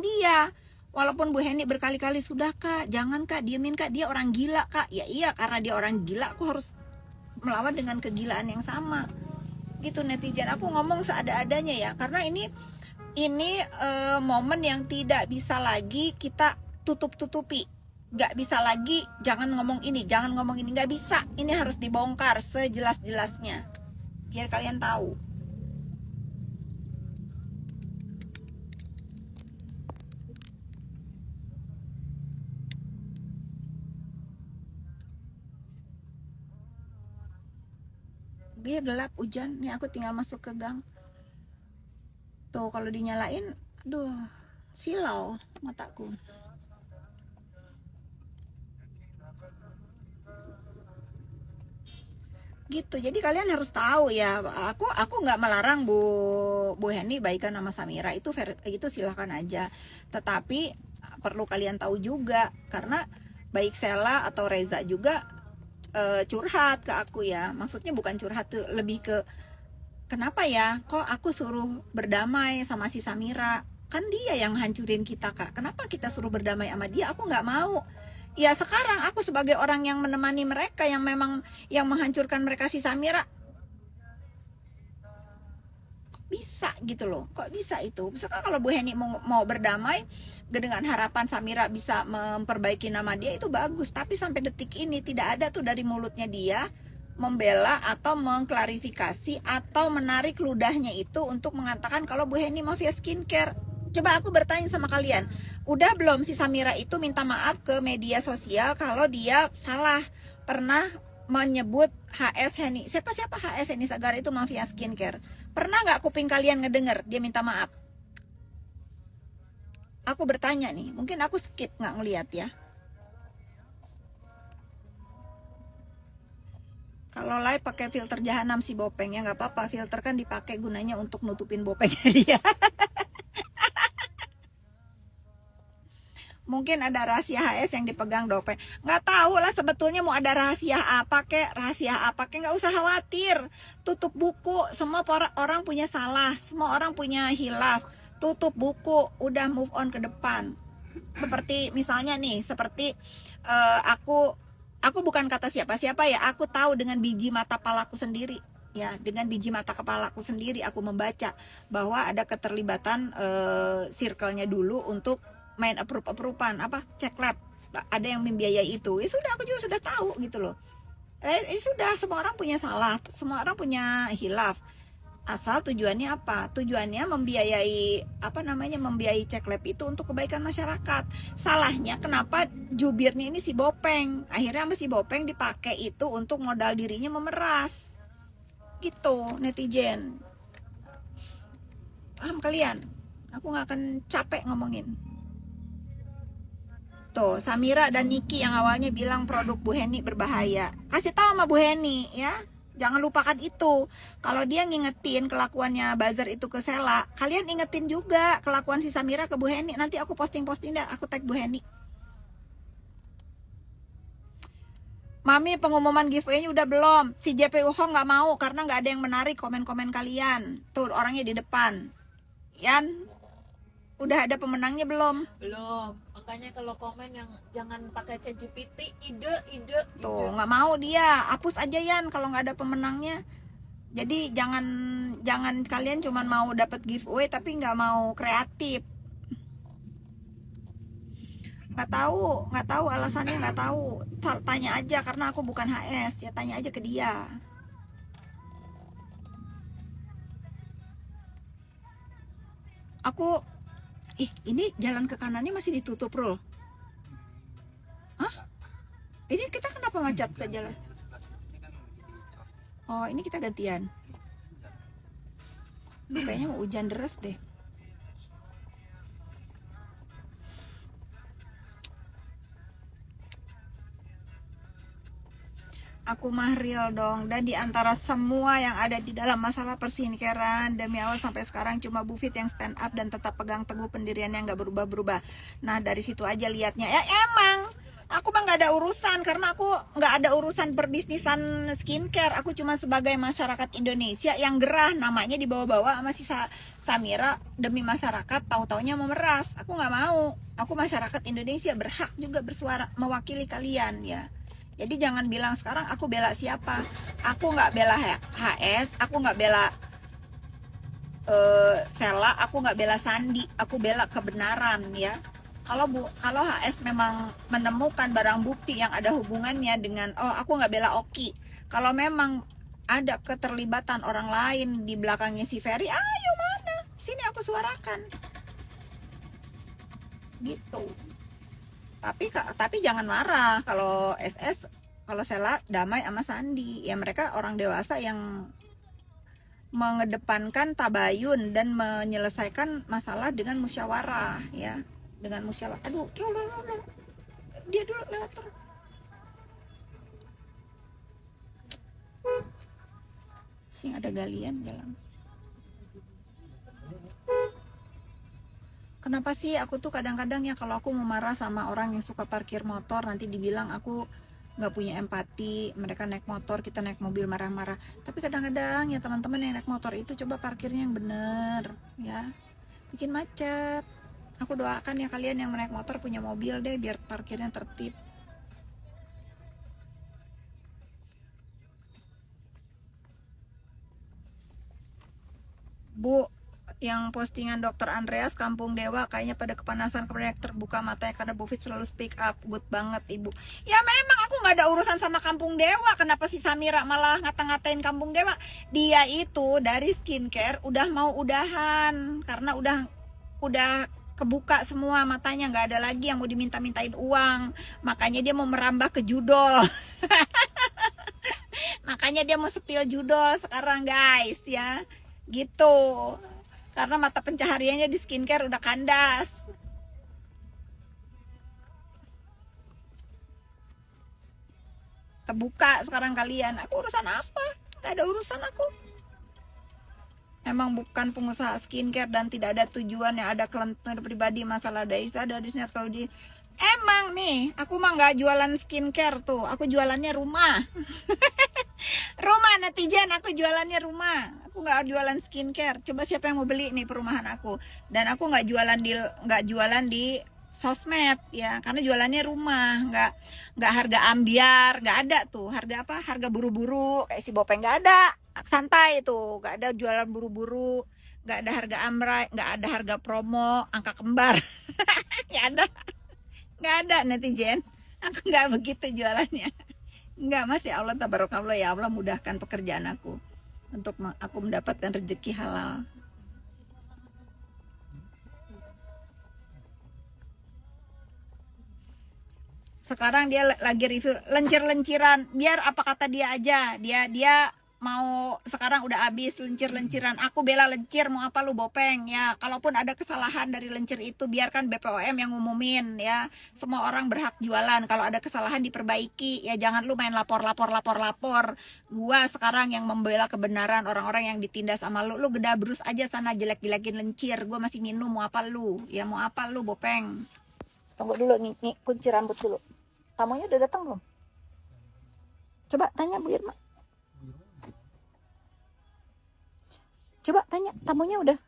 dia. Walaupun Bu Heni berkali-kali, sudah Kak, jangan Kak, diemin Kak, dia orang gila Kak. Ya iya, karena dia orang gila, aku harus melawan dengan kegilaan yang sama. Gitu netizen, aku ngomong seada-adanya ya, karena ini momen yang tidak bisa lagi kita tutup-tutupi. Gak bisa lagi, jangan ngomong ini, jangan ngomong ini, gak bisa. Ini harus dibongkar sejelas-jelasnya, biar kalian tahu. Dia gelap, hujan, nih aku tinggal masuk ke gang. Tuh kalau dinyalain, aduh, silau mataku. Gitu, jadi kalian harus tahu ya, aku nggak melarang Bu Heni baikan sama Samira, itu silahkan aja. Tetapi perlu kalian tahu juga, karena baik Sela atau Reza juga curhat ke aku ya. Maksudnya bukan curhat tuh, lebih ke kenapa ya kok aku suruh berdamai sama si Samira, kan dia yang hancurin kita Kak, kenapa kita suruh berdamai sama dia? Aku nggak mau. Ya sekarang aku sebagai orang yang menemani mereka, yang memang yang menghancurkan mereka, si Samira, kok bisa gitu loh, kok bisa itu. Misalkan kalau Bu Heni mau berdamai dengan harapan Samira bisa memperbaiki nama dia, itu bagus. Tapi sampai detik ini tidak ada tuh dari mulutnya dia membela atau mengklarifikasi atau menarik ludahnya itu untuk mengatakan kalau Bu Heni mafia skincare. Coba aku bertanya sama kalian, udah belum si Samira itu minta maaf ke media sosial kalau dia salah pernah menyebut HS Heni, siapa HS Heni Sagara itu mafia skincare? Pernah nggak kuping kalian ngedenger dia minta maaf? Aku bertanya nih, mungkin aku skip nggak ngeliat ya. Kalau live pakai filter jahanam si Bopeng, ya nggak apa-apa, filter kan dipakai gunanya untuk nutupin bopengnya dia. Mungkin ada rahasia HS yang dipegang Dopeng, nggak tahu lah sebetulnya mau ada rahasia apa kek, nggak usah khawatir, tutup buku. Semua orang punya salah, semua orang punya hilaf, tutup buku, udah move on ke depan. Seperti misalnya nih, seperti aku bukan kata siapa-siapa ya, aku tahu dengan biji mata kepalaku sendiri ya, dengan biji mata kepalaku sendiri aku membaca bahwa ada keterlibatan circle-nya dulu untuk main approve-approvean, cek lab, ada yang membiayai itu. Ya sudah, aku juga sudah tahu gitu loh. Sudah, semua orang punya salah, semua orang punya hilaf. Asal tujuannya apa? Tujuannya membiayai membiayai cek lab itu untuk kebaikan masyarakat. Salahnya kenapa jubirnya ini si Bopeng? Akhirnya si Bopeng dipakai itu untuk modal dirinya memeras. Gitu, netizen. Paham kalian? Aku nggak akan capek ngomongin. Tuh, Samira dan Niki yang awalnya bilang produk Bu Heni berbahaya. Kasih tahu sama Bu Heni ya. Jangan lupakan itu. Kalau dia ngingetin kelakuannya buzzer itu ke Sela, kalian ingetin juga kelakuan si Samira ke Bu Heni. Nanti aku posting-posting deh, aku tag Bu Heni. Mami, pengumuman giveaway-nya udah belum? Si JPU Hong nggak mau karena nggak ada yang menarik komen-komen kalian. Tuh, orangnya di depan. Yan, udah ada pemenangnya belum? Belum. Makanya kalau komen yang jangan pakai ChatGPT, ide. Tuh, nggak mau dia. Hapus aja Yan kalau nggak ada pemenangnya. Jadi jangan kalian cuma mau dapat giveaway tapi nggak mau kreatif. Nggak tahu alasannya, nggak tahu. Tanya aja, karena aku bukan HS ya, tanya aja ke dia. Aku ini jalan ke kanannya masih ditutup, Bro. Hah? Ini kita kenapa macet ke jalan? Oh, ini kita gantian. Ini kayaknya mau hujan deras deh. Aku mah real dong. Dan di antara semua yang ada di dalam masalah perskincarean, demi Allah sampai sekarang cuma Bu Fit yang stand up dan tetap pegang teguh pendiriannya, nggak berubah-berubah. Nah dari situ aja liatnya. Ya emang aku mah nggak ada urusan, karena aku nggak ada urusan perbisnisan skincare. Aku cuma sebagai masyarakat Indonesia yang gerah, namanya dibawa-bawa sama si Samira demi masyarakat, tahu-taunya mau meras. Aku nggak mau. Aku masyarakat Indonesia, berhak juga bersuara mewakili kalian ya. Jadi jangan bilang sekarang aku bela siapa. Aku nggak bela HS, aku nggak bela Sela, aku nggak bela Sandi, aku bela kebenaran ya. Kalau HS memang menemukan barang bukti yang ada hubungannya dengan, oh aku nggak bela Oki. Kalau memang ada keterlibatan orang lain di belakangnya si Ferry, ayo mana? Sini aku suarakan. Gitu. Tapi jangan marah kalau SS, kalau Sela damai sama Sandi. Ya mereka orang dewasa yang mengedepankan tabayun dan menyelesaikan masalah dengan musyawarah ya. Dengan musyawarah. Aduh, dia dulu lewat terus. Sing ada galian jalan. Kenapa sih aku tuh kadang-kadang ya kalau aku mau marah sama orang yang suka parkir motor, nanti dibilang aku nggak punya empati. Mereka naik motor, kita naik mobil marah-marah. Tapi kadang-kadang ya teman-teman yang naik motor itu coba parkirnya yang bener ya, bikin macet. Aku doakan ya kalian yang naik motor punya mobil deh, biar parkirnya tertib. Bu, yang postingan Dokter Andreas Kampung Dewa kayaknya pada kepanasan, kemudian terbuka matanya karena Bu Fit selalu speak up. Good banget ibu. Ya memang aku nggak ada urusan sama Kampung Dewa. Kenapa si Samira malah ngata-ngatain Kampung Dewa? Dia itu dari skincare udah mau udahan karena udah kebuka semua matanya, nggak ada lagi yang mau diminta-mintain uang. Makanya dia mau merambah ke judol. Makanya dia mau spill judol sekarang guys ya. Gitu. Karena mata pencahariannya di skincare udah kandas. Terbuka sekarang kalian. Aku urusan apa? Gak ada urusan aku. Emang bukan pengusaha skincare dan tidak ada tujuan yang ada kelenturan pribadi masalah Daisa dari sini kalau di. Emang nih, aku mah nggak jualan skincare tuh. Aku jualannya rumah. Rumah netizen, aku jualannya rumah. Aku nggak jualan skincare. Coba siapa yang mau beli nih perumahan aku? Dan aku nggak jualan di sosmed ya, karena jualannya rumah, nggak harga ambiar, nggak ada tuh harga apa, harga buru-buru kayak si Bopeng, nggak ada. Santai itu, nggak ada jualan buru-buru, nggak ada harga amrai, nggak ada harga promo angka kembar. nggak ada netizen. Aku nggak begitu jualannya. Enggak mas, ya Allah tabarakallah, ya Allah mudahkan pekerjaan aku untuk aku mendapatkan rezeki halal. Sekarang dia lagi review lencir-lenciran, biar apa kata dia aja. Dia mau sekarang udah habis lencir-lenciran. Aku bela lencir, mau apa lu Bopeng ya. Kalaupun ada kesalahan dari lencir itu biarkan BPOM yang ngumumin ya. Semua orang berhak jualan. Kalau ada kesalahan diperbaiki ya, jangan lu main lapor. Gua sekarang yang membela kebenaran orang-orang yang ditindas sama lu gedabrus aja sana, jelek-jelekin lencir. Gua masih minum, mau apa lu? Ya mau apa lu Bopeng? Tunggu dulu nih kunci rambut dulu. Tamunya udah datang belum? Coba tanya Bu Irma. Coba tanya, tamunya udah